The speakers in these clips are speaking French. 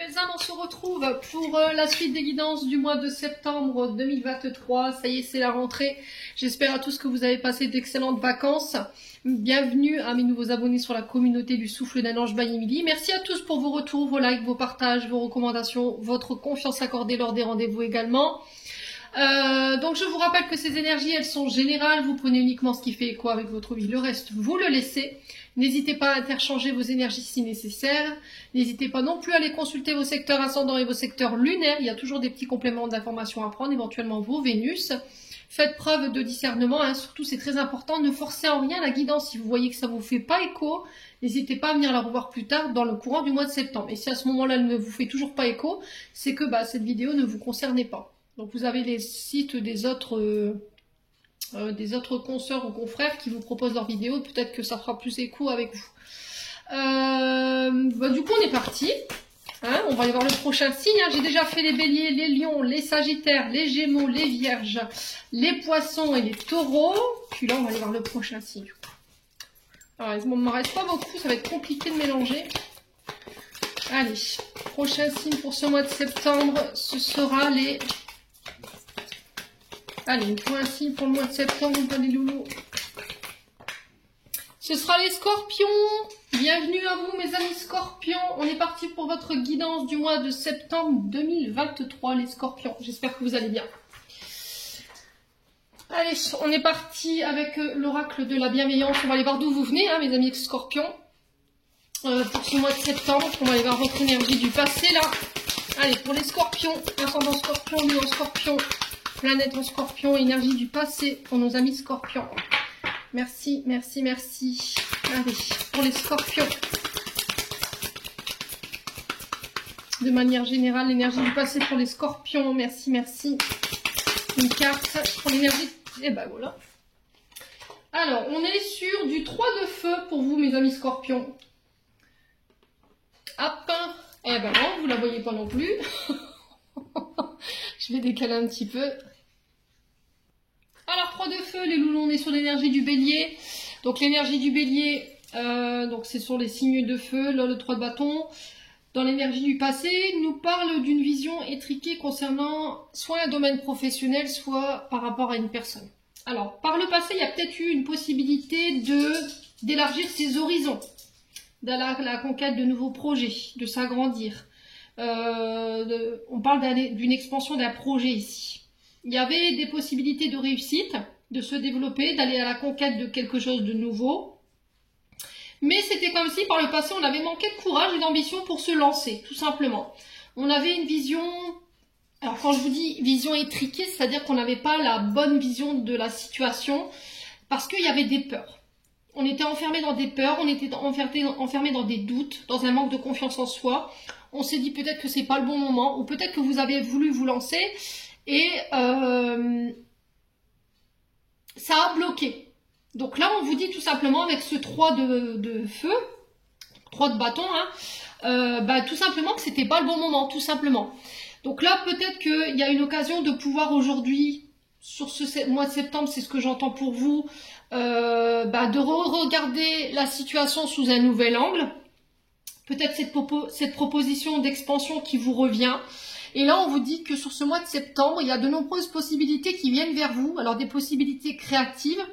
Belles âmes, on se retrouve pour la suite des guidances du mois de septembre 2023. Ça y est, c'est la rentrée. J'espère à tous que vous avez passé d'excellentes vacances. Bienvenue à mes nouveaux abonnés sur la communauté du Souffle d'un Ange by Emily. Merci à tous pour vos retours, vos likes, vos partages, vos recommandations, votre confiance accordée lors des rendez-vous également. Donc je vous rappelle que ces énergies, elles sont générales. Vous prenez uniquement ce qui fait écho avec votre vie. Le reste, vous le laissez. N'hésitez pas à interchanger vos énergies si nécessaire. N'hésitez pas non plus à aller consulter vos secteurs ascendants et vos secteurs lunaires. Il y a toujours des petits compléments d'informations à prendre, éventuellement vos Vénus. Faites preuve de discernement, hein. Surtout c'est très important. Ne forcez en rien la guidance. Si vous voyez que ça ne vous fait pas écho, n'hésitez pas à venir la revoir plus tard dans le courant du mois de septembre. Et si à ce moment-là, elle ne vous fait toujours pas écho, c'est que cette vidéo ne vous concernait pas. Donc vous avez les sites des autres consoeurs ou confrères qui vous proposent leurs vidéos, peut-être que ça fera plus écho avec vous. Du coup on est parti, hein, on va aller voir le prochain signe, hein. J'ai déjà fait les béliers, les lions, les sagittaires, les gémeaux, les vierges, les poissons et les taureaux, puis là on va aller voir le prochain signe. Alors il ne m'en reste pas beaucoup, ça va être compliqué de mélanger. Allez, prochain signe pour ce mois de septembre, ce sera les... Allez, il faut un signe pour le mois de septembre, les loulous. Ce sera les scorpions. Bienvenue à vous, mes amis scorpions. On est parti pour votre guidance du mois de septembre 2023, les scorpions. J'espère que vous allez bien. Allez, on est parti avec l'oracle de la bienveillance. On va aller voir d'où vous venez, hein, mes amis scorpions. Pour ce mois de septembre, on va aller voir votre énergie du passé, là. Allez, pour les scorpions, ascendant scorpion, lion scorpion. Planète en scorpion, énergie du passé pour nos amis scorpions. Merci, merci, merci. Allez, pour les scorpions. De manière générale, l'énergie du passé pour les scorpions. Merci, merci. Une carte pour l'énergie. Et ben voilà. Alors, on est sur du 3 de feu pour vous, mes amis scorpions. Hop. Eh ben non, vous la voyez pas non plus. Je vais décaler un petit peu. Alors, 3 de feu, les loulous, on est sur l'énergie du bélier. Donc, l'énergie du bélier, donc c'est sur les signes de feu, là, le 3 de bâton. Dans l'énergie du passé, il nous parle d'une vision étriquée concernant soit un domaine professionnel, soit par rapport à une personne. Alors, par le passé, il y a peut-être eu une possibilité d'élargir ses horizons, dans la conquête de nouveaux projets, de s'agrandir. On parle d'une expansion d'un projet ici. Il y avait des possibilités de réussite, de se développer, d'aller à la conquête de quelque chose de nouveau. Mais c'était comme si par le passé on avait manqué de courage et d'ambition pour se lancer, tout simplement. On avait une vision, alors quand je vous dis vision étriquée, c'est-à-dire qu'on n'avait pas la bonne vision de la situation, parce qu'il y avait des peurs. On était enfermé dans des peurs, on était enfermé dans des doutes, dans un manque de confiance en soi. On s'est dit peut-être que c'est pas le bon moment, ou peut-être que vous avez voulu vous lancer et ça a bloqué. Donc là, on vous dit tout simplement avec ce 3 de feu, 3 de bâton, hein, tout simplement que c'était pas le bon moment, tout simplement. Donc là, peut-être qu'il y a une occasion de pouvoir aujourd'hui, sur ce mois de septembre, c'est ce que j'entends pour vous, de regarder la situation sous un nouvel angle. Peut-être cette proposition d'expansion qui vous revient. Et là, on vous dit que sur ce mois de septembre, il y a de nombreuses possibilités qui viennent vers vous. Alors, des possibilités créatives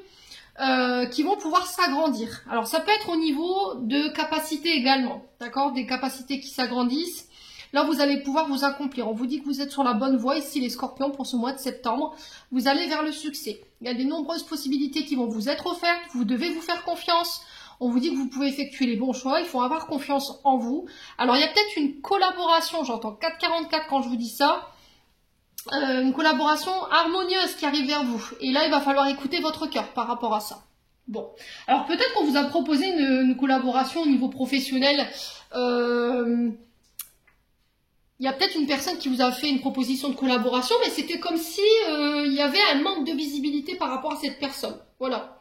qui vont pouvoir s'agrandir. Alors, ça peut être au niveau de capacités également. D'accord? Des capacités qui s'agrandissent. Là, vous allez pouvoir vous accomplir. On vous dit que vous êtes sur la bonne voie ici, les scorpions, pour ce mois de septembre. Vous allez vers le succès. Il y a de nombreuses possibilités qui vont vous être offertes. Vous devez vous faire confiance. On vous dit que vous pouvez effectuer les bons choix, il faut avoir confiance en vous. Alors, il y a peut-être une collaboration, j'entends 444 quand je vous dis ça, une collaboration harmonieuse qui arrive vers vous. Et là, il va falloir écouter votre cœur par rapport à ça. Bon, alors peut-être qu'on vous a proposé une collaboration au niveau professionnel. Il y a peut-être une personne qui vous a fait une proposition de collaboration, mais c'était comme si il y avait un manque de visibilité par rapport à cette personne. Voilà.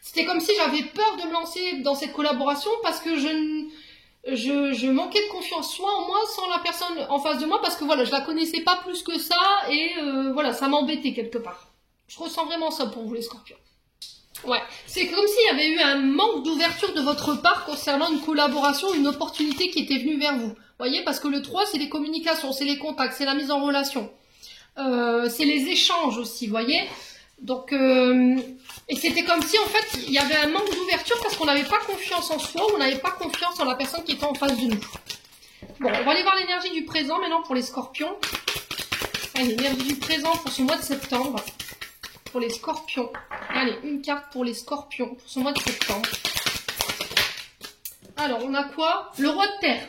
C'était comme si j'avais peur de me lancer dans cette collaboration parce que je manquais de confiance soit en moi, sans la personne en face de moi, parce que voilà, je la connaissais pas plus que ça et voilà, ça m'embêtait quelque part. Je ressens vraiment ça pour vous les scorpions. Ouais, c'est comme s'il y avait eu un manque d'ouverture de votre part concernant une collaboration, une opportunité qui était venue vers vous. Vous voyez, parce que le 3, c'est les communications, c'est les contacts, c'est la mise en relation. C'est les échanges aussi, vous voyez. Donc, et c'était comme si, en fait, il y avait un manque d'ouverture parce qu'on n'avait pas confiance en soi, on n'avait pas confiance en la personne qui était en face de nous. Bon, on va aller voir l'énergie du présent maintenant pour les scorpions. Allez, l'énergie du présent pour ce mois de septembre. Pour les scorpions. Allez, une carte pour les scorpions pour ce mois de septembre. Alors, on a quoi? Le roi de terre.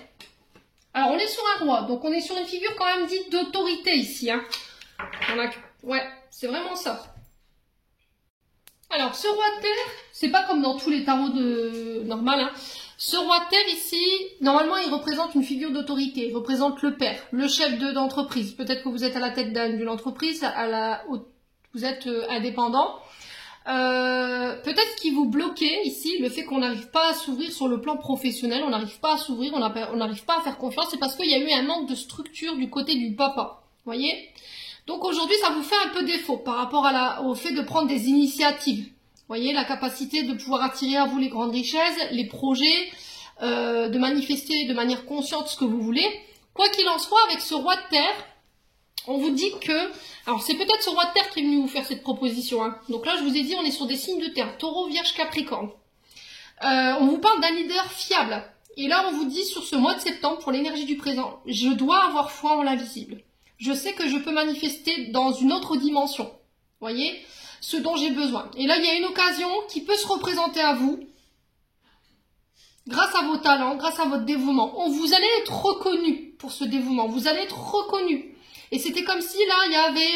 Alors, on est sur un roi, donc on est sur une figure quand même dite d'autorité ici. Hein. Ouais, c'est vraiment ça. Alors, ce roi de terre, c'est pas comme dans tous les tarots de normal. Hein. Ce roi de terre ici, normalement, il représente une figure d'autorité. Il représente le père, le chef d'entreprise. Peut-être que vous êtes à la tête d'une entreprise, vous êtes indépendant. Peut-être qu'il vous bloquait ici le fait qu'on n'arrive pas à s'ouvrir sur le plan professionnel, on n'arrive pas à s'ouvrir, on n'arrive pas à faire confiance, c'est parce qu'il y a eu un manque de structure du côté du papa, voyez. Donc aujourd'hui ça vous fait un peu défaut par rapport au fait de prendre des initiatives, voyez, la capacité de pouvoir attirer à vous les grandes richesses, les projets, de manifester de manière consciente ce que vous voulez. Quoi qu'il en soit, avec ce roi de terre, on vous dit que, alors c'est peut-être ce roi de terre qui est venu vous faire cette proposition. Hein. Donc là, je vous ai dit, on est sur des signes de terre, taureau, vierge, capricorne. On vous parle d'un leader fiable. Et là, on vous dit sur ce mois de septembre, pour l'énergie du présent, je dois avoir foi en l'invisible. Je sais que je peux manifester dans une autre dimension. Voyez, ce dont j'ai besoin. Et là, il y a une occasion qui peut se représenter à vous, grâce à vos talents, grâce à votre dévouement. Vous allez être reconnu pour ce dévouement. Vous allez être reconnu. Et c'était comme si là, il y avait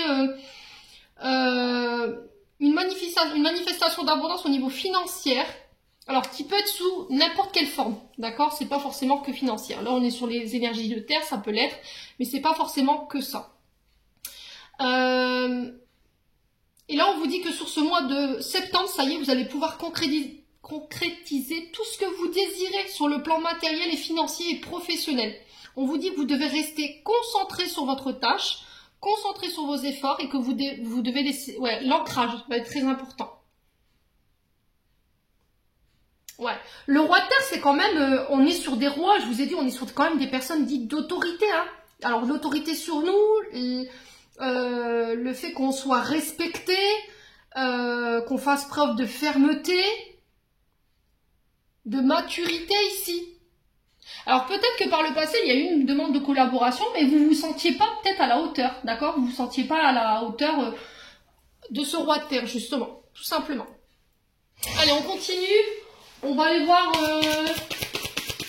une manifestation d'abondance au niveau financier, alors qui peut être sous n'importe quelle forme, d'accord? C'est pas forcément que financière. Là, on est sur les énergies de terre, ça peut l'être, mais c'est pas forcément que ça. Et là, on vous dit que sur ce mois de septembre, ça y est, vous allez pouvoir concrétiser tout ce que vous désirez sur le plan matériel et financier et professionnel. On vous dit que vous devez rester concentré sur votre tâche, concentré sur vos efforts et que vous devez laisser... Ouais, l'ancrage va être très important. Ouais, le roi de terre, c'est quand même... on est sur des rois, je vous ai dit, on est sur quand même des personnes dites d'autorité. Hein. Alors, l'autorité sur nous, le fait qu'on soit respecté, qu'on fasse preuve de fermeté, de maturité ici. Alors peut-être que par le passé, il y a eu une demande de collaboration, mais vous ne vous sentiez pas peut-être à la hauteur, d'accord? Vous ne vous sentiez pas à la hauteur de ce roi de terre, justement, tout simplement. Allez, on continue. On va aller voir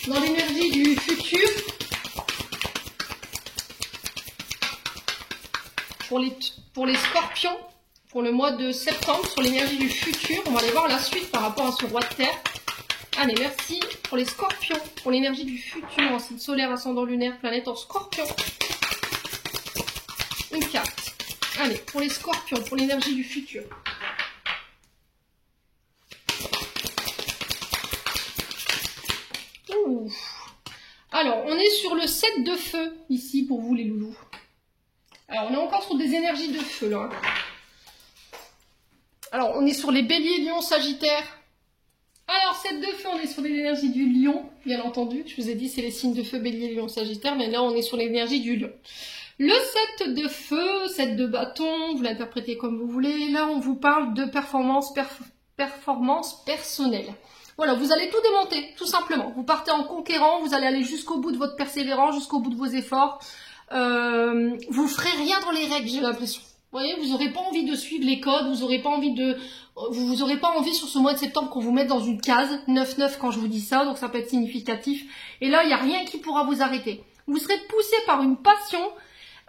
dans l'énergie du futur. Pour les scorpions, pour le mois de septembre, sur l'énergie du futur, on va aller voir la suite par rapport à ce roi de terre. Allez, merci pour les scorpions, pour l'énergie du futur, en signe solaire, ascendant lunaire, planète en scorpion. Une carte. Allez, pour les scorpions, pour l'énergie du futur. Ouh. Alors, on est sur le 7 de feu, ici, pour vous les loulous. Alors, on est encore sur des énergies de feu, là. Alors, on est sur les béliers, lions, sagittaires. Alors, 7 de feu, on est sur l'énergie du lion, bien entendu. Je vous ai dit, c'est les signes de feu, bélier, lion, sagittaire, mais là, on est sur l'énergie du lion. Le 7 de feu, 7 de bâton, vous l'interprétez comme vous voulez. Là, on vous parle de performance personnelle. Voilà, vous allez tout démonter, tout simplement. Vous partez en conquérant, vous allez aller jusqu'au bout de votre persévérance, jusqu'au bout de vos efforts. Vous ferez rien dans les règles, j'ai l'impression. Vous voyez, vous n'aurez pas envie de suivre les codes, vous n'aurez pas envie sur ce mois de septembre qu'on vous mette dans une case, 9-9 quand je vous dis ça, donc ça peut être significatif. Et là, il n'y a rien qui pourra vous arrêter. Vous serez poussé par une passion,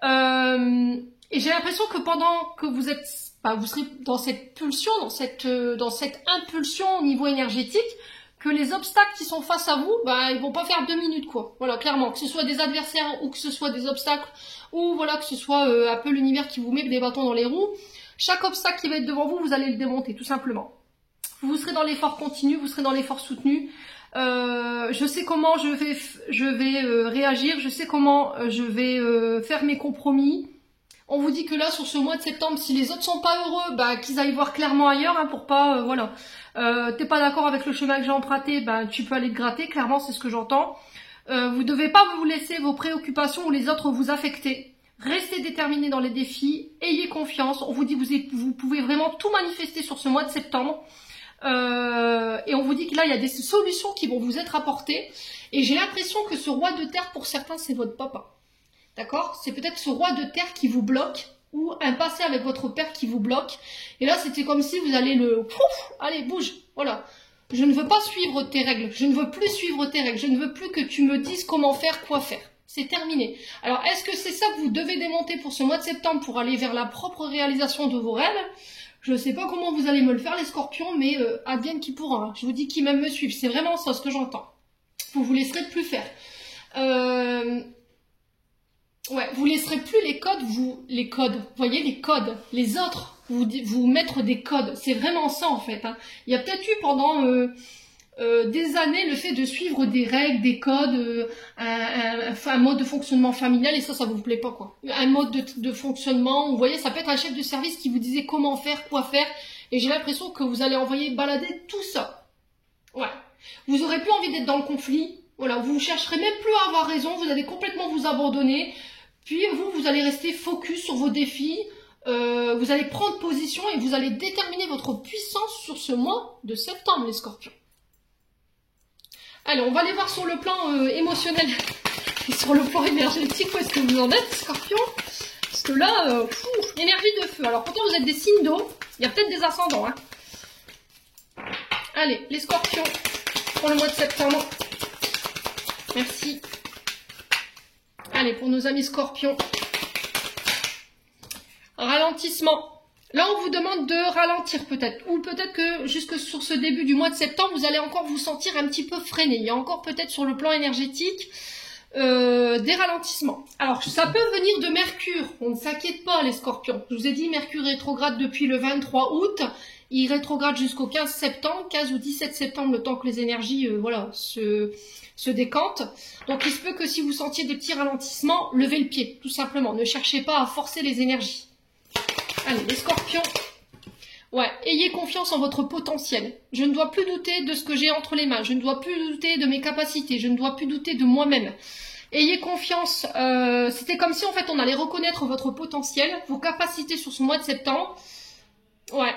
et j'ai l'impression que pendant que vous êtes, vous serez dans cette pulsion, dans cette impulsion au niveau énergétique, que les obstacles qui sont face à vous, ils vont pas faire 2 minutes, quoi. Voilà, clairement. Que ce soit des adversaires ou que ce soit des obstacles, ou voilà, que ce soit un peu l'univers qui vous met des bâtons dans les roues. Chaque obstacle qui va être devant vous, vous allez le démonter, tout simplement. Vous serez dans l'effort continu, vous serez dans l'effort soutenu. Je sais comment je vais réagir, je sais comment je vais faire mes compromis. On vous dit que là, sur ce mois de septembre, si les autres sont pas heureux, bah, qu'ils aillent voir clairement ailleurs, hein, pour pas, voilà. T'es pas d'accord avec le chemin que j'ai emprunté, bah, tu peux aller te gratter, clairement, c'est ce que j'entends. Vous devez pas vous laisser vos préoccupations ou les autres vous affecter. Restez déterminés dans les défis, ayez confiance. On vous dit que vous pouvez vraiment tout manifester sur ce mois de septembre. Et on vous dit que là, il y a des solutions qui vont vous être apportées. Et j'ai l'impression que ce roi de terre, pour certains, c'est votre papa. D'accord? C'est peut-être ce roi de terre qui vous bloque, ou un passé avec votre père qui vous bloque. Et là, c'était comme si vous allez allez, bouge, voilà. Je ne veux pas suivre tes règles, je ne veux plus suivre tes règles, je ne veux plus que tu me dises comment faire, quoi faire. C'est terminé. Alors, est-ce que c'est ça que vous devez démonter pour ce mois de septembre pour aller vers la propre réalisation de vos rêves? Je ne sais pas comment vous allez me le faire, les scorpions, mais advienne qui pourra. Hein. Je vous dis qui même me suivent, c'est vraiment ça ce que j'entends. Vous laisserez plus faire. Ouais, vous laisserez plus les codes, vous voyez les codes, les autres, vous mettre des codes, c'est vraiment ça en fait. Hein. Il y a peut-être eu pendant des années le fait de suivre des règles, des codes, un mode de fonctionnement familial et ça vous plaît pas quoi. Un mode de fonctionnement, vous voyez, ça peut être un chef de service qui vous disait comment faire, quoi faire, et j'ai l'impression que vous allez envoyer balader tout ça. Ouais, vous aurez plus envie d'être dans le conflit. Voilà, vous chercherez même plus à avoir raison, vous allez complètement vous abandonner. Puis vous allez rester focus sur vos défis, vous allez prendre position et vous allez déterminer votre puissance sur ce mois de septembre, les scorpions. Allez, on va aller voir sur le plan émotionnel et sur le plan énergétique où est-ce que vous en êtes, scorpions. Parce que là, énergie de feu. Alors pourtant vous êtes des signes d'eau, il y a peut-être des ascendants. Hein. Allez, les scorpions pour le mois de septembre. Merci. Allez, pour nos amis scorpions. Ralentissement. Là, on vous demande de ralentir peut-être. Ou peut-être que jusque sur ce début du mois de septembre, vous allez encore vous sentir un petit peu freiné. Il y a encore peut-être sur le plan énergétique des ralentissements. Alors, ça peut venir de Mercure. On ne s'inquiète pas, les scorpions. Je vous ai dit, Mercure rétrograde depuis le 23 août. Il rétrograde jusqu'au 15 septembre, 15 ou 17 septembre, le temps que les énergies voilà, se décantent. Donc il se peut que si vous sentiez des petits ralentissements, levez le pied, tout simplement. Ne cherchez pas à forcer les énergies. Allez, les scorpions. Ouais, ayez confiance en votre potentiel. Je ne dois plus douter de ce que j'ai entre les mains. Je ne dois plus douter de mes capacités. Je ne dois plus douter de moi-même. Ayez confiance. C'était comme si en fait on allait reconnaître votre potentiel, vos capacités sur ce mois de septembre. Ouais.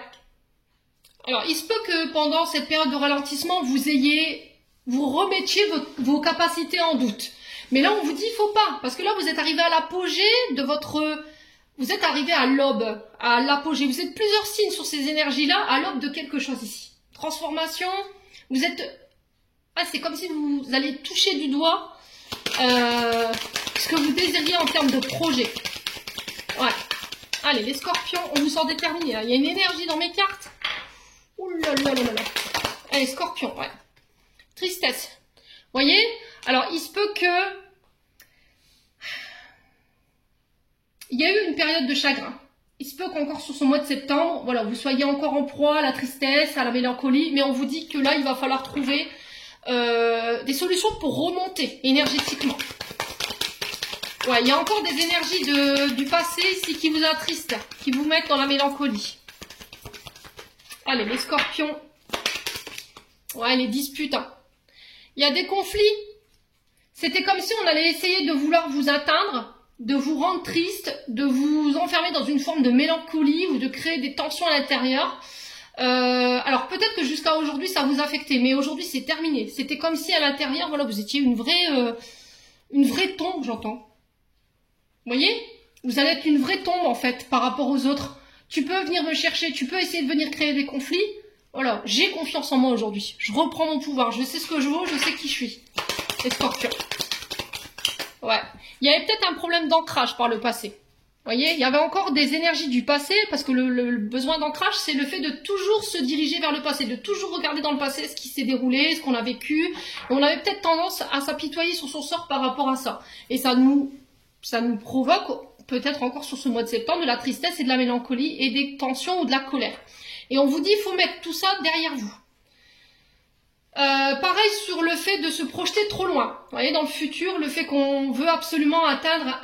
Alors, il se peut que pendant cette période de ralentissement, vous remettiez vos capacités en doute. Mais là, on vous dit, il faut pas. Parce que là, vous êtes arrivé à l'apogée de votre... Vous êtes arrivé à l'aube, à l'apogée. Vous êtes plusieurs signes sur ces énergies-là, à l'aube de quelque chose ici. Transformation, vous êtes... Ah, c'est comme si vous alliez toucher du doigt ce que vous désiriez en termes de projet. Ouais. Allez, les scorpions, on vous sent déterminés. Il y a une énergie dans mes cartes. Ouh là là là là. Allez, scorpion, ouais. Tristesse. Voyez? Alors, il se peut que... Il y a eu une période de chagrin. Il se peut qu'encore sur ce mois de septembre, voilà, vous soyez encore en proie à la tristesse, à la mélancolie, mais on vous dit que là, il va falloir trouver des solutions pour remonter énergétiquement. Ouais, il y a encore des énergies du passé ici qui vous attristent, qui vous mettent dans la mélancolie. Allez, les scorpions. Ouais, les disputes. Hein. Il y a des conflits. C'était comme si on allait essayer de vouloir vous atteindre, de vous rendre triste, de vous enfermer dans une forme de mélancolie ou de créer des tensions à l'intérieur. Alors peut-être que jusqu'à aujourd'hui ça vous affectait, mais aujourd'hui c'est terminé. C'était comme si à l'intérieur, voilà, vous étiez une vraie tombe, j'entends. Vous voyez? Vous allez être une vraie tombe en fait par rapport aux autres. Tu peux venir me chercher, tu peux essayer de venir créer des conflits. Voilà, j'ai confiance en moi aujourd'hui. Je reprends mon pouvoir, je sais ce que je vaux, je sais qui je suis. Les scorpions. Ouais. Il y avait peut-être un problème d'ancrage par le passé. Vous voyez, il y avait encore des énergies du passé, parce que le besoin d'ancrage, c'est le fait de toujours se diriger vers le passé, de toujours regarder dans le passé ce qui s'est déroulé, ce qu'on a vécu. Et on avait peut-être tendance à s'apitoyer sur son sort par rapport à ça. Et ça nous provoque, peut-être encore sur ce mois de septembre, de la tristesse et de la mélancolie et des tensions ou de la colère. Et on vous dit, il faut mettre tout ça derrière vous. Pareil sur le fait de se projeter trop loin. Vous voyez, dans le futur, le fait qu'on veut absolument atteindre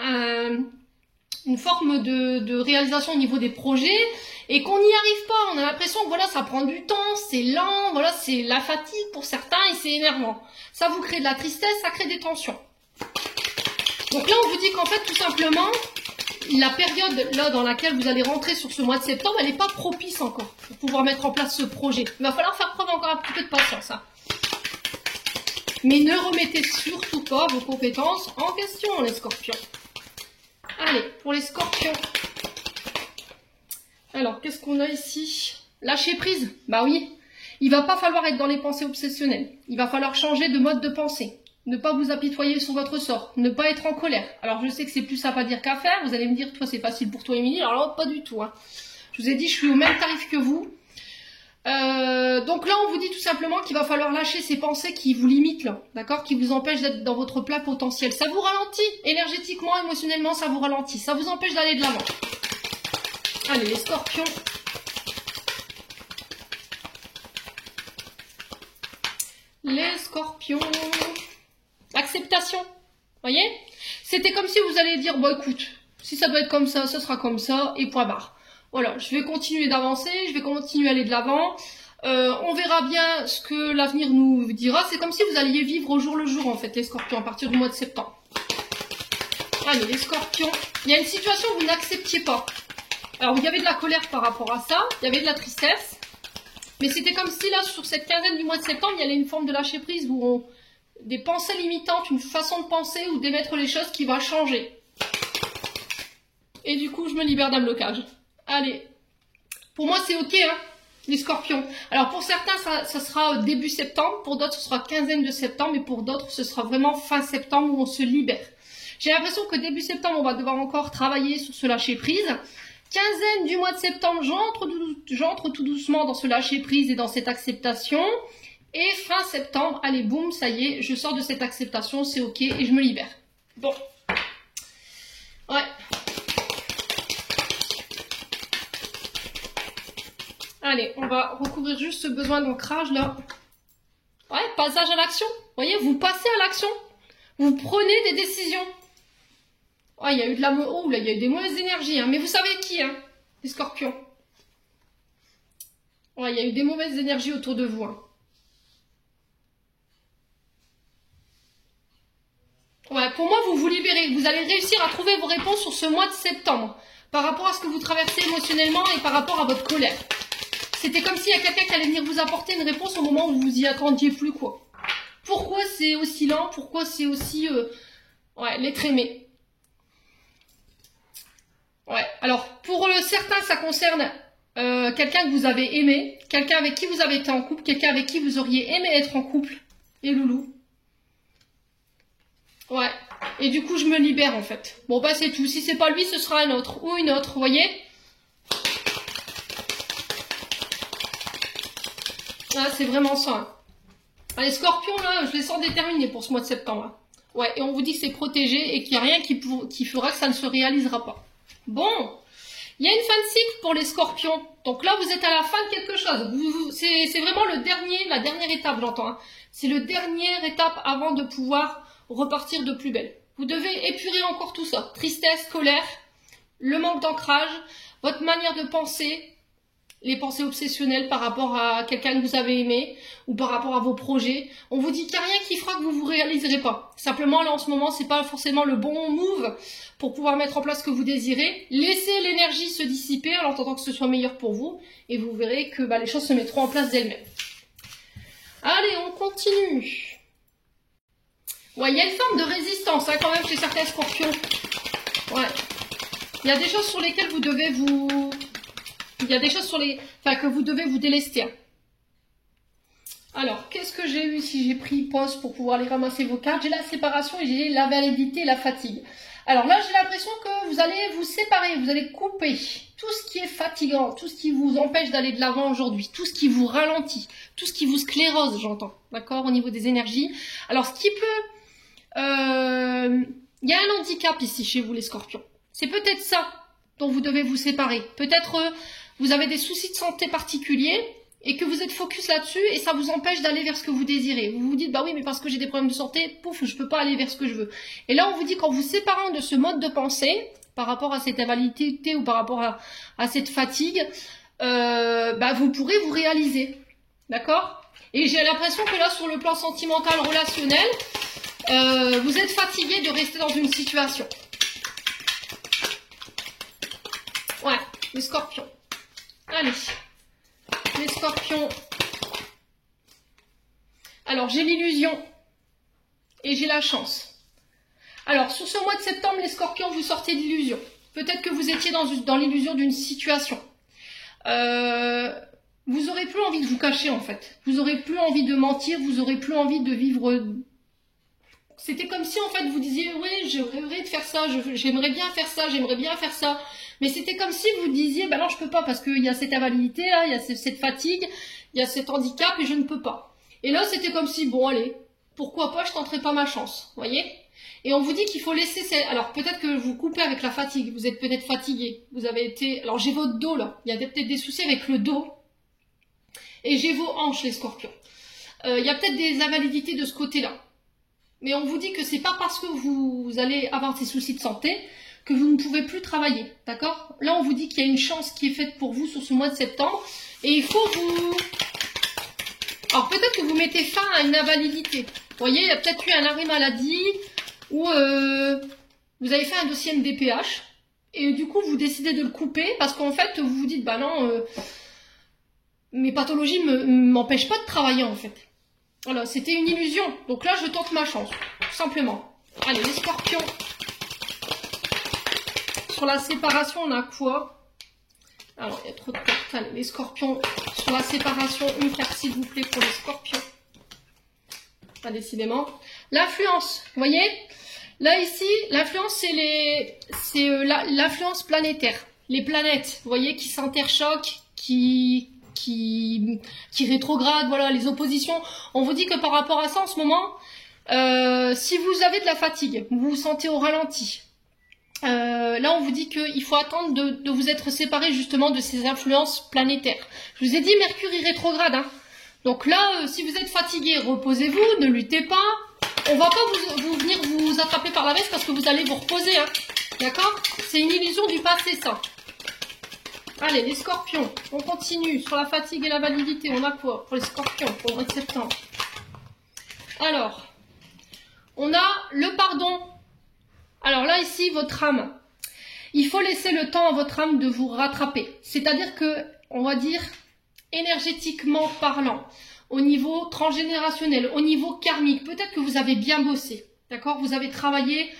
une forme de réalisation au niveau des projets et qu'on n'y arrive pas. On a l'impression que voilà, ça prend du temps, c'est lent, voilà, c'est la fatigue pour certains et c'est énervant. Ça vous crée de la tristesse, ça crée des tensions. Donc là, on vous dit qu'en fait, tout simplement, la période là dans laquelle vous allez rentrer sur ce mois de septembre, elle n'est pas propice encore pour pouvoir mettre en place ce projet. Il va falloir faire preuve encore un petit peu de patience. Hein. Mais ne remettez surtout pas vos compétences en question, les scorpions. Allez, pour les scorpions. Alors, qu'est-ce qu'on a ici? Lâcher prise. Bah oui, il va pas falloir être dans les pensées obsessionnelles. Il va falloir changer de mode de pensée. Ne pas vous apitoyer sur votre sort. Ne pas être en colère. Alors, je sais que c'est plus simple à dire qu'à faire. Vous allez me dire, toi, c'est facile pour toi, Émilie. Alors là, pas du tout. Hein. Je vous ai dit, je suis au même tarif que vous. Donc là, on vous dit tout simplement qu'il va falloir lâcher ces pensées qui vous limitent, là, d'accord, qui vous empêchent d'être dans votre plein potentiel. Ça vous ralentit, énergétiquement, émotionnellement, ça vous ralentit. Ça vous empêche d'aller de l'avant. Allez, les scorpions. Les scorpions. Acceptation. Voyez? C'était comme si vous allez dire, bon écoute, si ça doit être comme ça, ce sera comme ça, et point barre. Voilà, je vais continuer d'avancer, je vais continuer à aller de l'avant. On verra bien ce que l'avenir nous dira. C'est comme si vous alliez vivre au jour le jour, en fait, les scorpions, à partir du mois de septembre. Allez, les scorpions. Il y a une situation que vous n'acceptiez pas. Alors, il y avait de la colère par rapport à ça, il y avait de la tristesse. Mais c'était comme si, là, sur cette quinzaine du mois de septembre, il y avait une forme de lâcher prise où des pensées limitantes, une façon de penser ou d'émettre les choses qui va changer. Et du coup, je me libère d'un blocage. Allez, pour moi c'est ok, hein, les scorpions. Alors pour certains ça sera début septembre, pour d'autres ce sera quinzaine de septembre, et pour d'autres ce sera vraiment fin septembre où on se libère. J'ai l'impression que début septembre on va devoir encore travailler sur ce lâcher prise. Quinzaine du mois de septembre, j'entre tout doucement dans ce lâcher prise et dans cette acceptation. Et fin septembre, allez boum, ça y est, je sors de cette acceptation, c'est ok et je me libère. Bon, ouais. Allez, on va recouvrir juste ce besoin d'ancrage là. Ouais, passage à l'action. Vous voyez, vous passez à l'action. Vous prenez des décisions. Ouais, il y a eu de la... Oh, là, il y a eu des mauvaises énergies. Hein. Mais vous savez qui, hein, les scorpions. Ouais, il y a eu des mauvaises énergies autour de vous. Hein. Ouais, pour moi, vous vous libérez. Vous allez réussir à trouver vos réponses sur ce mois de septembre. Par rapport à ce que vous traversez émotionnellement et par rapport à votre colère. C'était comme s'il y a quelqu'un qui allait venir vous apporter une réponse au moment où vous y attendiez plus, quoi. Pourquoi c'est aussi lent? Pourquoi c'est aussi... Ouais, l'être aimé. Ouais, alors, pour certains, ça concerne quelqu'un que vous avez aimé, quelqu'un avec qui vous avez été en couple, quelqu'un avec qui vous auriez aimé être en couple. Et loulou. Ouais, et du coup, je me libère, en fait. Bon, bah, c'est tout. Si c'est pas lui, ce sera un autre ou une autre, vous voyez? Ah, c'est vraiment ça. Hein. Ah, les scorpions, là, je les sens déterminés pour ce mois de septembre. Hein. Ouais, et on vous dit que c'est protégé et qu'il n'y a rien qui fera que ça ne se réalisera pas. Bon, il y a une fin de cycle pour les scorpions. Donc là, vous êtes à la fin de quelque chose. C'est vraiment la dernière étape, j'entends. Hein. C'est la dernière étape avant de pouvoir repartir de plus belle. Vous devez épurer encore tout ça. Tristesse, colère, le manque d'ancrage, votre manière de penser, les pensées obsessionnelles par rapport à quelqu'un que vous avez aimé ou par rapport à vos projets. On vous dit qu'il n'y a rien qui fera que vous vous réaliserez pas. Simplement, là, en ce moment, c'est pas forcément le bon move pour pouvoir mettre en place ce que vous désirez. Laissez l'énergie se dissiper en attendant que ce soit meilleur pour vous et vous verrez que les choses se mettront en place d'elles-mêmes. Allez, on continue. Ouais, il y a une forme de résistance, hein, quand même, chez certains scorpions. Ouais. Il y a des choses sur lesquelles vous devez vous... Il y a des choses que vous devez vous délester. Hein. Alors, qu'est-ce que j'ai eu ici? J'ai pris pause pour pouvoir les ramasser vos cartes. J'ai la séparation et j'ai la validité et la fatigue. Alors là, j'ai l'impression que vous allez vous séparer, vous allez couper tout ce qui est fatigant, tout ce qui vous empêche d'aller de l'avant aujourd'hui, tout ce qui vous ralentit, tout ce qui vous sclérose, j'entends, d'accord, au niveau des énergies. Alors, ce qui peut... Il y a un handicap ici chez vous, les scorpions. C'est peut-être ça dont vous devez vous séparer. Peut-être vous avez des soucis de santé particuliers et que vous êtes focus là-dessus et ça vous empêche d'aller vers ce que vous désirez. Vous vous dites, bah oui, mais parce que j'ai des problèmes de santé, pouf, je peux pas aller vers ce que je veux. Et là, on vous dit qu'en vous séparant de ce mode de pensée, par rapport à cette invalidité ou par rapport à cette fatigue, vous pourrez vous réaliser. D'accord? Et j'ai l'impression que là, sur le plan sentimental, relationnel, vous êtes fatigué de rester dans une situation. Ouais, les scorpions. Allez, les scorpions. Alors, j'ai l'illusion et j'ai la chance. Alors, sur ce mois de septembre, les scorpions, vous sortez d'illusion. Peut-être que vous étiez dans l'illusion d'une situation. Vous aurez plus envie de vous cacher, en fait. Vous aurez plus envie de mentir, vous aurez plus envie de vivre... C'était comme si, en fait, vous disiez, oui, je rêverais de faire ça, j'aimerais bien faire ça, j'aimerais bien faire ça. Mais c'était comme si vous disiez, bah non, je peux pas, parce qu'il y a cette invalidité, là, il y a cette fatigue, il y a cet handicap, et je ne peux pas. Et là, c'était comme si, bon, allez, pourquoi pas, je tenterai pas ma chance, voyez? Et on vous dit qu'il faut laisser... Alors, peut-être que vous coupez avec la fatigue, vous êtes peut-être fatigué, vous avez été... Alors, j'ai votre dos, là, il y a peut-être des soucis avec le dos, et j'ai vos hanches, les scorpions. Il y a peut-être des invalidités de ce côté-là. Mais on vous dit que c'est pas parce que vous allez avoir ces soucis de santé que vous ne pouvez plus travailler, d'accord? Là, on vous dit qu'il y a une chance qui est faite pour vous sur ce mois de septembre, et il faut vous... Alors, peut-être que vous mettez fin à une invalidité. Vous voyez, il y a peut-être eu un arrêt maladie, ou vous avez fait un dossier MDPH, et du coup, vous décidez de le couper, parce qu'en fait, vous vous dites, bah non, mes pathologies m'empêchent pas de travailler, en fait. Voilà, c'était une illusion. Donc là, je tente ma chance, tout simplement. Allez, les scorpions. Sur la séparation, on a quoi? Alors, il y a trop de cartes. Allez, les scorpions. Sur la séparation, une carte, s'il vous plaît, pour les scorpions. Pas décidément. L'influence, vous voyez? Là, ici, l'influence, c'est l'influence planétaire. Les planètes, vous voyez, qui s'interchoquent, qui rétrograde, voilà, les oppositions. On vous dit que par rapport à ça, en ce moment, si vous avez de la fatigue, vous vous sentez au ralenti, là, on vous dit qu'il faut attendre de vous être séparé justement de ces influences planétaires. Je vous ai dit Mercure est rétrograde, hein. Donc là, si vous êtes fatigué, reposez-vous, ne luttez pas. On va pas vous venir vous attraper par la veste parce que vous allez vous reposer, hein. D'accord? C'est une illusion du passé, ça. Allez, les scorpions, on continue. Sur la fatigue et la validité, on a quoi pour les scorpions pour le mois de septembre? Alors, on a le pardon. Alors là, ici, votre âme. Il faut laisser le temps à votre âme de vous rattraper. C'est-à-dire que, on va dire, énergétiquement parlant, au niveau transgénérationnel, au niveau karmique, peut-être que vous avez bien bossé. D'accord? Vous avez travaillé...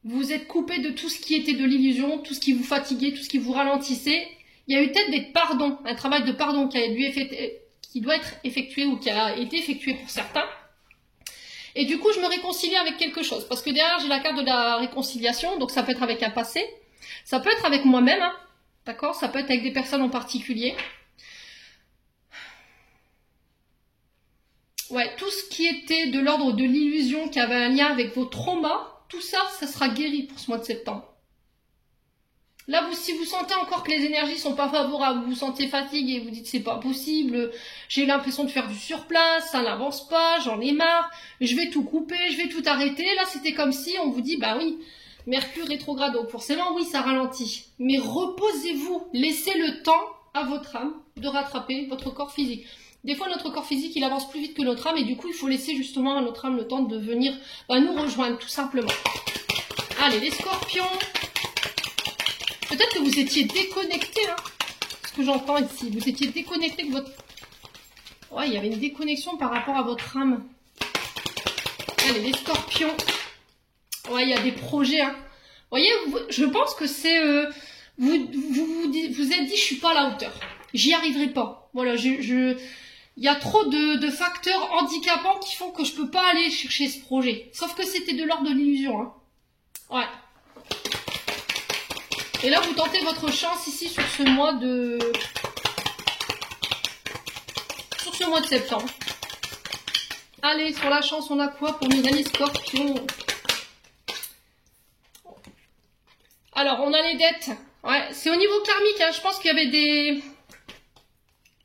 Vous êtes coupé de tout ce qui était de l'illusion, tout ce qui vous fatiguait, tout ce qui vous ralentissait. Il y a eu peut-être des pardons, un travail de pardon qui doit être effectué ou qui a été effectué pour certains. Et du coup, je me réconcilie avec quelque chose. Parce que derrière, j'ai la carte de la réconciliation. Donc, ça peut être avec un passé. Ça peut être avec moi-même. Hein, d'accord? Ça peut être avec des personnes en particulier. Ouais, tout ce qui était de l'ordre de l'illusion, qui avait un lien avec vos traumas, tout ça, ça sera guéri pour ce mois de septembre. Là, si vous sentez encore que les énergies sont pas favorables, vous vous sentez fatigué, vous dites c'est pas possible, j'ai l'impression de faire du surplace, ça n'avance pas, j'en ai marre, je vais tout couper, je vais tout arrêter. Là, c'était comme si on vous dit, bah oui, Mercure rétrograde, donc forcément, oui, ça ralentit. Mais reposez-vous, laissez le temps à votre âme de rattraper votre corps physique. Des fois, notre corps physique, il avance plus vite que notre âme, et du coup, il faut laisser justement à notre âme le temps de venir nous rejoindre, tout simplement. Allez, les scorpions. Peut-être que vous étiez déconnectés, hein, ce que j'entends ici. Vous étiez déconnectés de votre... Ouais, il y avait une déconnexion par rapport à votre âme. Allez, les scorpions. Ouais, il y a des projets, hein. Vous voyez, je pense que c'est... vous êtes dit, je suis pas à la hauteur. J'y arriverai pas. Voilà, il y a trop de facteurs handicapants qui font que je peux pas aller chercher ce projet. Sauf que c'était de l'ordre de l'illusion. Hein. Ouais. Et là, vous tentez votre chance ici sur ce mois de... Sur ce mois de septembre. Allez, sur la chance, on a quoi pour mes amis scorpions? Alors, on a les dettes. Ouais, c'est au niveau karmique. Hein. Je pense qu'il y avait des...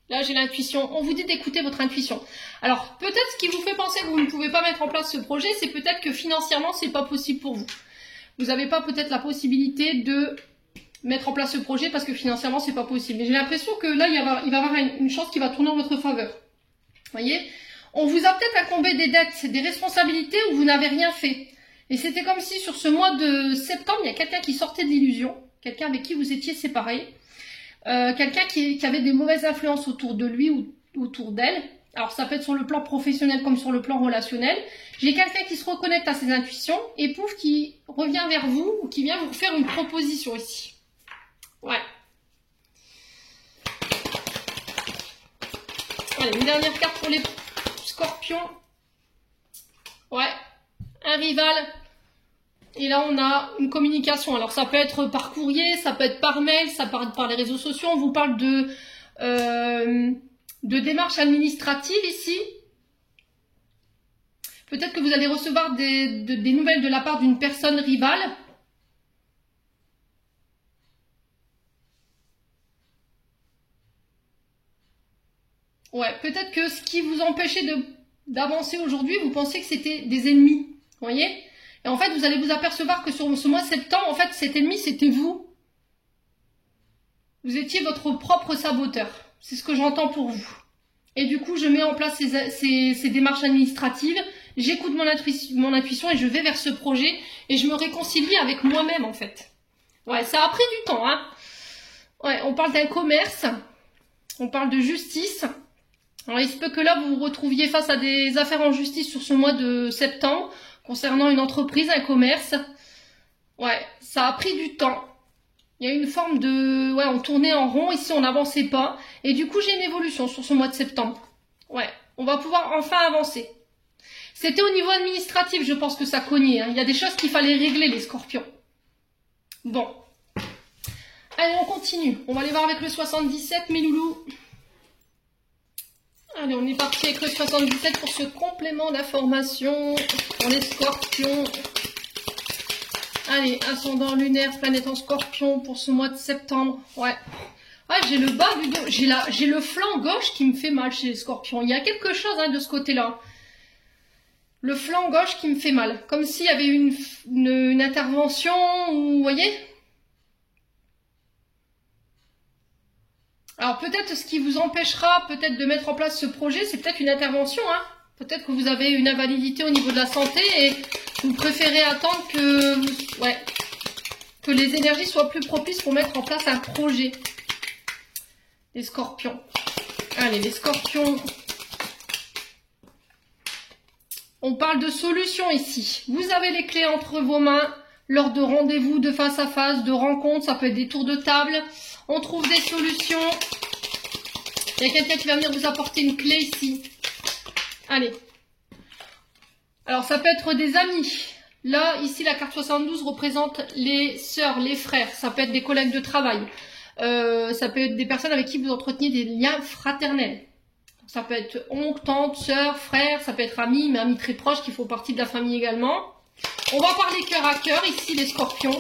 Là, j'ai l'intuition. On vous dit d'écouter votre intuition. Alors, peut-être ce qui vous fait penser que vous ne pouvez pas mettre en place ce projet, c'est peut-être que financièrement, c'est pas possible pour vous. Vous n'avez pas peut-être la possibilité de mettre en place ce projet parce que financièrement, c'est pas possible. Mais j'ai l'impression que là, il va y avoir une chance qui va tourner en votre faveur. Vous voyez? On vous a peut-être incombé des dettes, des responsabilités où vous n'avez rien fait. Et c'était comme si sur ce mois de septembre, il y a quelqu'un qui sortait de l'illusion, quelqu'un avec qui vous étiez séparés. Quelqu'un qui avait des mauvaises influences autour de lui ou autour d'elle. Alors ça peut être sur le plan professionnel comme sur le plan relationnel. J'ai quelqu'un qui se reconnecte à ses intuitions et pouf, qui revient vers vous ou qui vient vous faire une proposition ici. Ouais. Allez, une dernière carte pour les scorpions. Ouais. Un rival. Et là, on a une communication. Alors, ça peut être par courrier, ça peut être par mail, ça peut être par les réseaux sociaux. On vous parle de démarches administratives ici. Peut-être que vous allez recevoir des nouvelles de la part d'une personne rivale. Ouais, peut-être que ce qui vous empêchait d'avancer aujourd'hui, vous pensiez que c'était des ennemis. Vous voyez ? Et en fait, vous allez vous apercevoir que sur ce mois de septembre, en fait, cet ennemi, c'était vous. Vous étiez votre propre saboteur. C'est ce que j'entends pour vous. Et du coup, je mets en place ces démarches administratives. J'écoute mon intuition et je vais vers ce projet. Et je me réconcilie avec moi-même, en fait. Ouais, ça a pris du temps, hein. Ouais, on parle d'un commerce. On parle de justice. Alors, il se peut que là, vous vous retrouviez face à des affaires en justice sur ce mois de septembre. Concernant une entreprise, un commerce, ouais, ça a pris du temps. Il y a une forme de... Ouais, on tournait en rond, ici on n'avançait pas. Et du coup, j'ai une évolution sur ce mois de septembre. Ouais, on va pouvoir enfin avancer. C'était au niveau administratif, je pense que ça cognait. Hein. Il y a des choses qu'il fallait régler, les scorpions. Bon. Allez, on continue. On va aller voir avec le 77, mes loulous. Allez, on est parti avec le 77 pour ce complément d'information pour les scorpions. Allez, ascendant lunaire, planète en scorpion pour ce mois de septembre. Ouais. Ah, j'ai le bas du dos, j'ai le flanc gauche qui me fait mal chez les scorpions. Il y a quelque chose hein, de ce côté-là. Le flanc gauche qui me fait mal. Comme s'il y avait une intervention, ou, vous voyez ? Alors peut-être ce qui vous empêchera peut-être de mettre en place ce projet, c'est peut-être une intervention. Hein. Peut-être que vous avez une invalidité au niveau de la santé et vous préférez attendre que les énergies soient plus propices pour mettre en place un projet. Les scorpions. Allez, les scorpions. On parle de solution ici. Vous avez les clés entre vos mains lors de rendez-vous de face à face, de rencontres, ça peut être des tours de table. On trouve des solutions. Il y a quelqu'un qui va venir vous apporter une clé ici. Allez. Alors, ça peut être des amis. Là, ici, la carte 72 représente les sœurs, les frères. Ça peut être des collègues de travail. Ça peut être des personnes avec qui vous entreteniez des liens fraternels. Ça peut être oncle, tante, sœur, frère. Ça peut être amis, mais amis très proches qui font partie de la famille également. On va parler cœur à cœur, ici, les scorpions.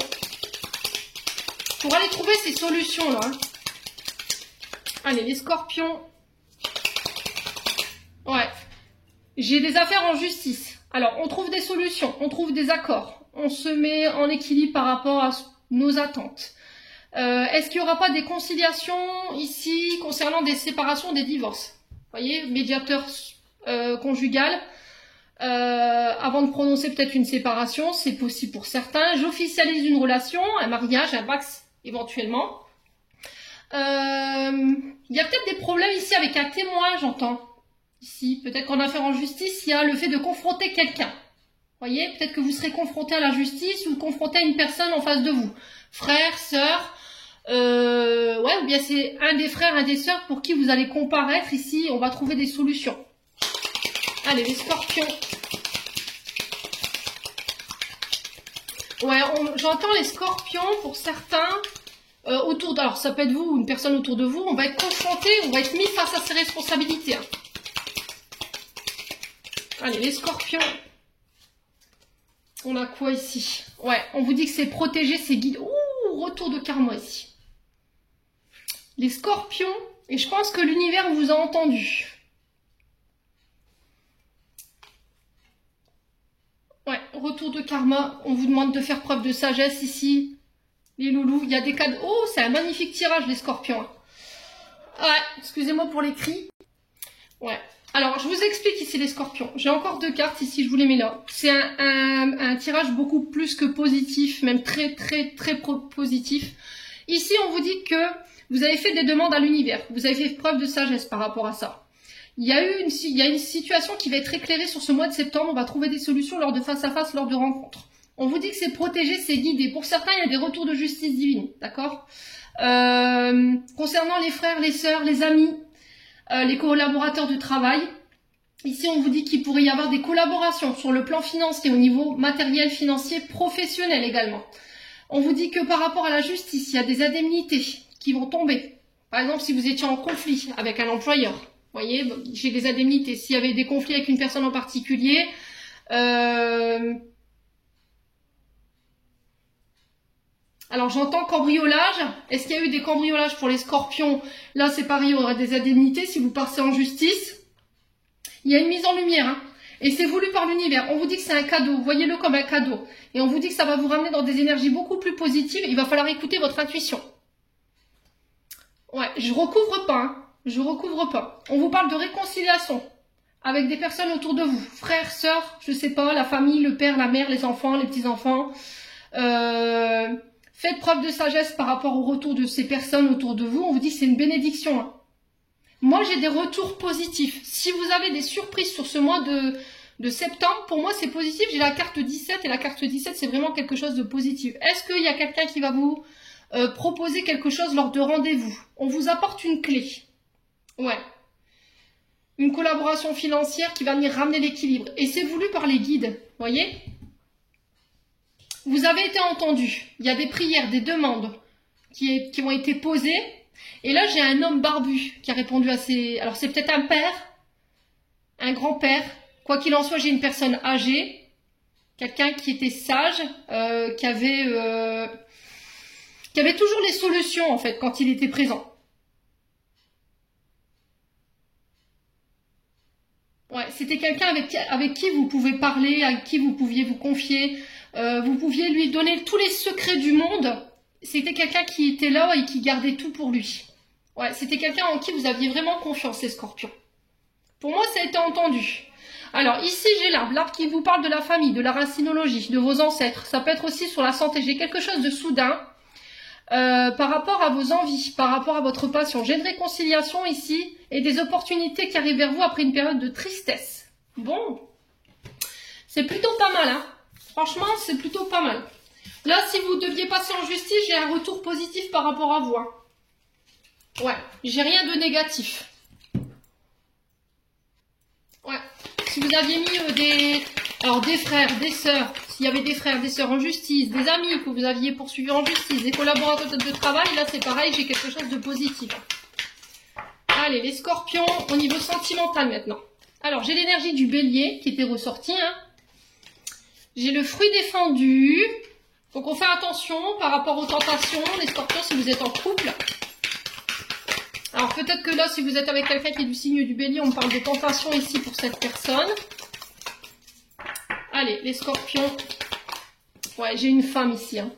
Pour aller trouver ces solutions-là. Allez, les scorpions. Ouais. J'ai des affaires en justice. Alors, on trouve des solutions, on trouve des accords. On se met en équilibre par rapport à nos attentes. Est-ce qu'il n'y aura pas des conciliations ici concernant des séparations, des divorces? Vous voyez, médiateur conjugal. Avant de prononcer peut-être une séparation, c'est possible pour certains. J'officialise une relation, un mariage, un pax éventuellement. Il y a peut-être des problèmes ici avec un témoin, j'entends. Ici, peut-être qu'en affaire en justice, il y a le fait de confronter quelqu'un. Vous voyez, peut-être que vous serez confronté à la justice ou confronté à une personne en face de vous. Frère, sœur, ouais, ou bien c'est un des frères, un des sœurs pour qui vous allez comparaître ici. On va trouver des solutions. Allez, les scorpions. Ouais, j'entends les scorpions pour certains. Alors ça peut être vous ou une personne autour de vous. On va être confronté, on va être mis face à ses responsabilités. Hein. Allez, les scorpions. On a quoi ici? Ouais, on vous dit que c'est protégé, c'est guidé. Ouh, retour de karma ici. Les scorpions, Et je pense que l'univers vous a entendu. Ouais, retour de karma. On vous demande de faire preuve de sagesse ici. Les loulous, il y a des cadeaux. Oh, c'est un magnifique tirage, les scorpions. Ouais, excusez-moi pour les cris. Ouais. Alors, je vous explique ici les scorpions. J'ai encore 2 cartes ici, je vous les mets là. C'est un tirage beaucoup plus que positif, même très positif. Ici, on vous dit que vous avez fait des demandes à l'univers. Vous avez fait preuve de sagesse par rapport à ça. Il y a une situation qui va être éclairée sur ce mois de septembre. On va trouver des solutions lors de face à face, lors de rencontres. On vous dit que c'est protégé, c'est guidé. Pour certains, il y a des retours de justice divine, d'accord ? Concernant les frères, les sœurs, les amis, les collaborateurs de travail, ici on vous dit qu'il pourrait y avoir des collaborations sur le plan financier, au niveau matériel, financier, professionnel également. On vous dit que par rapport à la justice, il y a des indemnités qui vont tomber. Par exemple, si vous étiez en conflit avec un employeur, vous voyez, j'ai des indemnités. S'il y avait des conflits avec une personne en particulier, alors j'entends cambriolage. Est-ce qu'il y a eu des cambriolages pour les scorpions? Là c'est pareil, il y aura des indemnités si vous passez en justice. Il y a une mise en lumière, hein. Et c'est voulu par l'univers. On vous dit que c'est un cadeau, voyez-le comme un cadeau. Et on vous dit que ça va vous ramener dans des énergies beaucoup plus positives. Il va falloir écouter votre intuition. Ouais, je recouvre pas, hein. Je recouvre pas. On vous parle de réconciliation avec des personnes autour de vous. Frères, sœurs, je sais pas, la famille, le père, la mère, les enfants, les petits-enfants. Faites preuve de sagesse par rapport au retour de ces personnes autour de vous. On vous dit que c'est une bénédiction, hein. Moi, j'ai des retours positifs. Si vous avez des surprises sur ce mois de septembre, pour moi, c'est positif. J'ai la carte 17 et la carte 17, c'est vraiment quelque chose de positif. Est-ce qu'il y a quelqu'un qui va vous proposer quelque chose lors de rendez-vous? On vous apporte une clé. Ouais. Une collaboration financière qui va venir ramener l'équilibre. Et c'est voulu par les guides, voyez? Vous avez été entendu. Il y a des prières, des demandes qui ont été posées. Et là, j'ai un homme barbu qui a répondu à ces... Alors, c'est peut-être un père, un grand-père. Quoi qu'il en soit, j'ai une personne âgée, quelqu'un qui était sage, qui avait toujours les solutions, en fait, quand il était présent. Ouais, c'était quelqu'un avec qui vous pouvez parler, avec qui vous pouviez vous confier. Vous pouviez lui donner tous les secrets du monde. C'était quelqu'un qui était là et qui gardait tout pour lui. Ouais, c'était quelqu'un en qui vous aviez vraiment confiance, les scorpions. Pour moi, ça a été entendu. Alors, ici, j'ai l'arbre qui vous parle de la famille, de la racinologie, de vos ancêtres. Ça peut être aussi sur la santé. J'ai quelque chose de soudain par rapport à vos envies, par rapport à votre passion. J'ai une réconciliation ici et des opportunités qui arrivent vers vous après une période de tristesse. Bon, c'est plutôt pas mal, hein. Franchement, c'est plutôt pas mal. Là, si vous deviez passer en justice, j'ai un retour positif par rapport à vous, hein. Ouais, j'ai rien de négatif. Ouais, si vous aviez mis des frères, des sœurs, s'il y avait des frères, des sœurs en justice, des amis que vous aviez poursuivis en justice, des collaborateurs de travail, là c'est pareil, j'ai quelque chose de positif. Allez, les scorpions, au niveau sentimental maintenant. Alors, j'ai l'énergie du bélier qui était ressortie, hein. J'ai le fruit défendu. Donc, on fait attention par rapport aux tentations, les scorpions, si vous êtes en couple. Alors, peut-être que là, si vous êtes avec quelqu'un qui est du signe du bélier, on parle de tentation ici pour cette personne. Allez, les scorpions. Ouais, j'ai une femme ici, hein.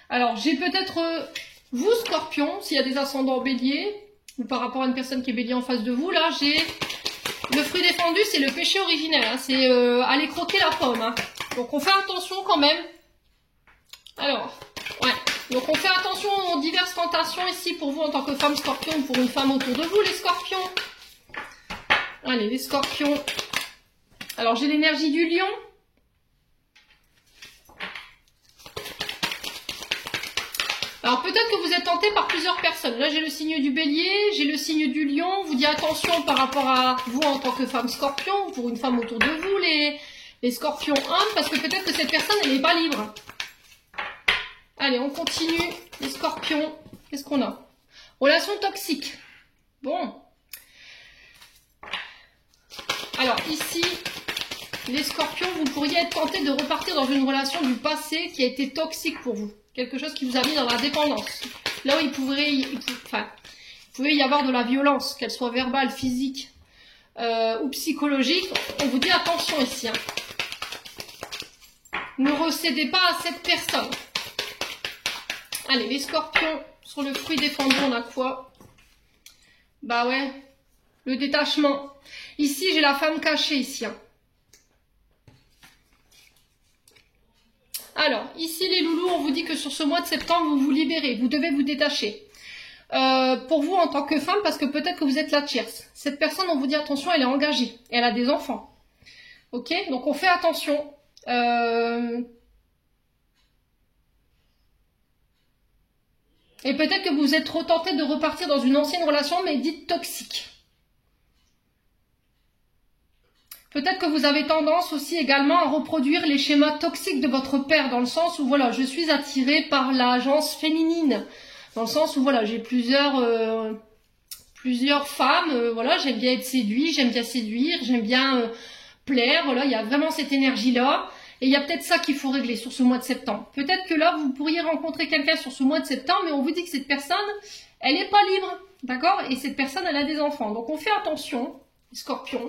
Alors, j'ai peut-être vous, scorpions, s'il y a des ascendants bélier, ou par rapport à une personne qui est bélier en face de vous, là, j'ai le fruit défendu, c'est le péché originel, hein. C'est aller croquer la pomme, hein. Donc, on fait attention quand même. Alors, ouais. Donc, on fait attention aux diverses tentations ici pour vous en tant que femme scorpion ou pour une femme autour de vous, les scorpions. Allez, les scorpions. Alors, j'ai l'énergie du lion. Alors, peut-être que vous êtes tenté par plusieurs personnes. Là, j'ai le signe du bélier, j'ai le signe du lion. On vous dit attention par rapport à vous en tant que femme scorpion ou pour une femme autour de vous, les scorpions hommes, parce que peut-être que cette personne, elle n'est pas libre. Allez, on continue. Les scorpions. Qu'est-ce qu'on a? Relation toxique. Bon. Alors, ici, les scorpions, vous pourriez être tenté de repartir dans une relation du passé qui a été toxique pour vous. Quelque chose qui vous a mis dans la dépendance. Là où il pourrait pouvez y avoir de la violence, qu'elle soit verbale, physique ou psychologique. On vous dit attention ici. Hein. Ne recédez pas à cette personne. Allez, les scorpions, sur le fruit défendu, on a quoi? Bah ouais, le détachement. Ici, j'ai la femme cachée ici. Hein. Alors, ici les loulous, on vous dit que sur ce mois de septembre, vous vous libérez, vous devez vous détacher. Pour vous en tant que femme, parce que peut-être que vous êtes la tierce. Cette personne, on vous dit attention, elle est engagée, elle a des enfants. Ok, donc on fait attention. Et peut-être que vous êtes trop tenté de repartir dans une ancienne relation, mais dite toxique. Peut-être que vous avez tendance aussi également à reproduire les schémas toxiques de votre père, dans le sens où, voilà, je suis attirée par l'agence féminine. Dans le sens où, voilà, j'ai plusieurs femmes, voilà, j'aime bien être séduit, j'aime bien séduire, j'aime bien plaire, voilà, il y a vraiment cette énergie-là. Et il y a peut-être ça qu'il faut régler sur ce mois de septembre. Peut-être que là, vous pourriez rencontrer quelqu'un sur ce mois de septembre, mais on vous dit que cette personne, elle n'est pas libre, d'accord? Et cette personne, elle a des enfants. Donc on fait attention, les scorpions.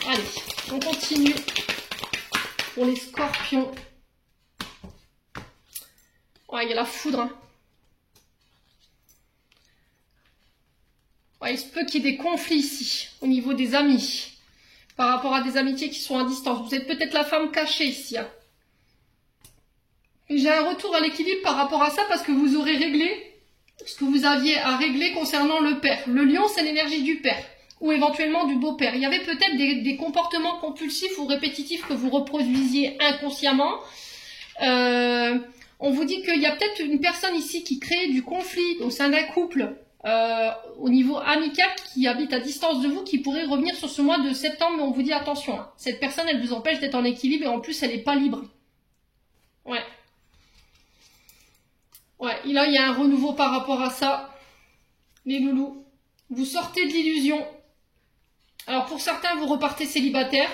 Allez, on continue pour les scorpions. Ouais, il y a la foudre. Hein. Ouais, il se peut qu'il y ait des conflits ici, au niveau des amis. Par rapport à des amitiés qui sont à distance. Vous êtes peut-être la femme cachée ici. Hein. J'ai un retour à l'équilibre par rapport à ça parce que vous aurez réglé ce que vous aviez à régler concernant le père. Le lion, c'est l'énergie du père ou éventuellement du beau-père. Il y avait peut-être des comportements compulsifs ou répétitifs que vous reproduisiez inconsciemment. On vous dit qu'il y a peut-être une personne ici qui crée du conflit au sein d'un couple. Au niveau amical qui habite à distance de vous, qui pourrait revenir sur ce mois de septembre, mais on vous dit attention, hein, cette personne elle vous empêche d'être en équilibre et en plus elle n'est pas libre. Ouais. Ouais, et là il y a un renouveau par rapport à ça. Les loulous, vous sortez de l'illusion. Alors pour certains vous repartez célibataire.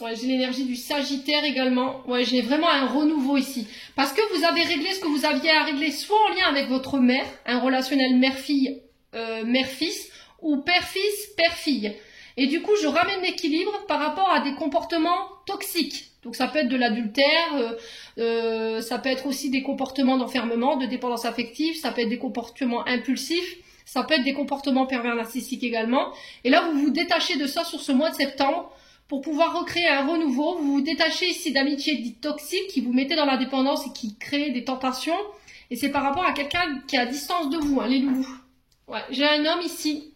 Ouais, j'ai l'énergie du Sagittaire également. Ouais, j'ai vraiment un renouveau ici. Parce que vous avez réglé ce que vous aviez à régler, soit en lien avec votre mère, un relationnel mère-fille, mère-fils, ou père-fils, père-fille. Et du coup, je ramène l'équilibre par rapport à des comportements toxiques. Donc ça peut être de l'adultère, ça peut être aussi des comportements d'enfermement, de dépendance affective, ça peut être des comportements impulsifs, ça peut être des comportements pervers narcissiques également. Et là, vous vous détachez de ça sur ce mois de septembre. Pour pouvoir recréer un renouveau, vous vous détachez ici d'amitiés dites toxiques qui vous mettaient dans la dépendance et qui créent des tentations. Et c'est par rapport à quelqu'un qui est à distance de vous, hein, les loulous. Ouais, j'ai un homme ici.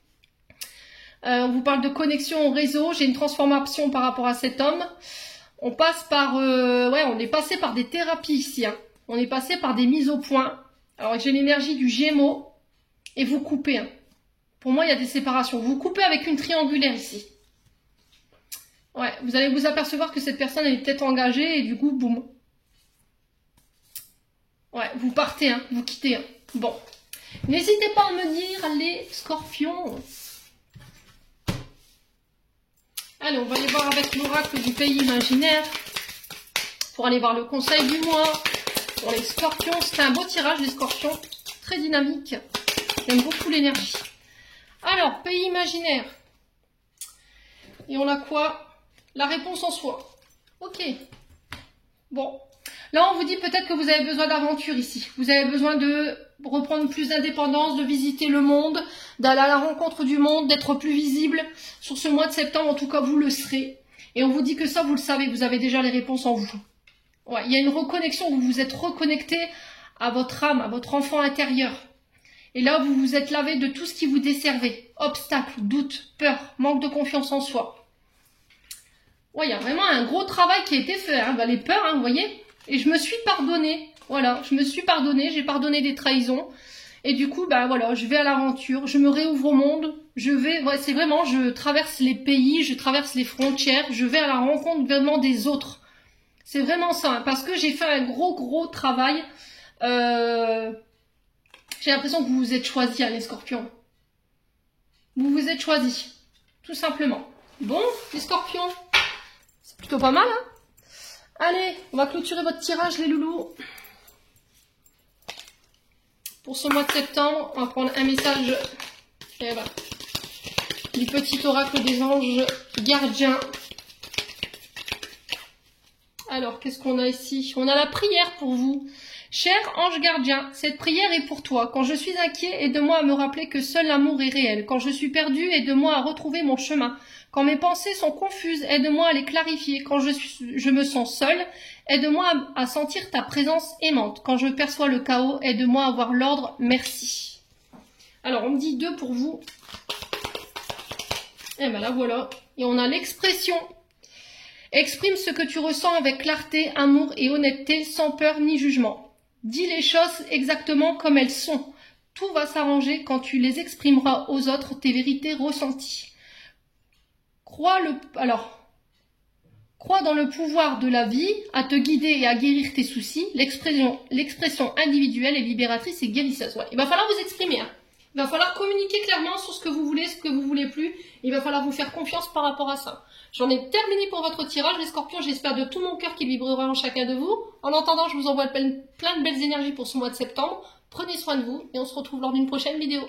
On vous parle de connexion au réseau. J'ai une transformation par rapport à cet homme. On passe par... ouais, on est passé par des thérapies ici. Hein. On est passé par des mises au point. Alors j'ai l'énergie du Gémeaux. Et vous coupez. Hein. Pour moi, il y a des séparations. Vous coupez avec une triangulaire ici. Ouais, vous allez vous apercevoir que cette personne elle est peut-être engagée et du coup, boum. Ouais, vous partez, hein, vous quittez. Hein. Bon. N'hésitez pas à me dire les scorpions. Allez, on va aller voir avec l'oracle du pays imaginaire. Pour aller voir le conseil du mois. Pour les scorpions, c'est un beau tirage, les scorpions. Très dynamique. J'aime beaucoup l'énergie. Alors, pays imaginaire. Et on a quoi? La réponse en soi. Ok. Bon. Là, on vous dit peut-être que vous avez besoin d'aventure ici. Vous avez besoin de reprendre plus d'indépendance, de visiter le monde, d'aller à la rencontre du monde, d'être plus visible. Sur ce mois de septembre, en tout cas, vous le serez. Et on vous dit que ça, vous le savez, vous avez déjà les réponses en vous. Ouais, il y a une reconnexion, vous vous êtes reconnecté à votre âme, à votre enfant intérieur. Et là, vous vous êtes lavé de tout ce qui vous desservait. Obstacles, doutes, peurs, manque de confiance en soi. Ouais, il y a vraiment un gros travail qui a été fait, hein. Bah, les peurs, hein, vous voyez. Et je me suis pardonnée. Voilà, je me suis pardonnée, j'ai pardonné des trahisons. Et du coup, bah voilà, je vais à l'aventure, je me réouvre au monde. Je vais, ouais, c'est vraiment, je traverse les pays, je traverse les frontières, je vais à la rencontre vraiment des autres. C'est vraiment ça, hein, parce que j'ai fait un gros travail. J'ai l'impression que vous vous êtes choisis, hein, les scorpions. Vous vous êtes choisis, tout simplement. Bon, les scorpions. Plutôt pas mal, hein. Allez, on va clôturer votre tirage, les loulous. Pour ce mois de septembre, on va prendre un message du petit oracle des anges gardiens. Alors, qu'est-ce qu'on a ici? On a la prière pour vous. Cher ange gardien, cette prière est pour toi. Quand je suis inquiet, aide-moi à me rappeler que seul l'amour est réel. Quand je suis perdu, aide-moi à retrouver mon chemin. Quand mes pensées sont confuses, aide-moi à les clarifier. Quand je me sens seule, aide-moi à sentir ta présence aimante. Quand je perçois le chaos, aide-moi à voir l'ordre. Merci. Alors, on me dit 2 pour vous. Et ben là, voilà. Et on a l'expression. Exprime ce que tu ressens avec clarté, amour et honnêteté, sans peur ni jugement. Dis les choses exactement comme elles sont. Tout va s'arranger quand tu les exprimeras aux autres, tes vérités ressenties. Crois dans le pouvoir de la vie, à te guider et à guérir tes soucis. L'expression individuelle est libératrice et guérisseuse. Ouais. Il va falloir vous exprimer. Hein. Il va falloir communiquer clairement sur ce que vous voulez, ce que vous voulez plus. Il va falloir vous faire confiance par rapport à ça. J'en ai terminé pour votre tirage, les scorpions. J'espère de tout mon cœur qu'il vibrera en chacun de vous. En attendant, je vous envoie plein de belles énergies pour ce mois de septembre. Prenez soin de vous et on se retrouve lors d'une prochaine vidéo.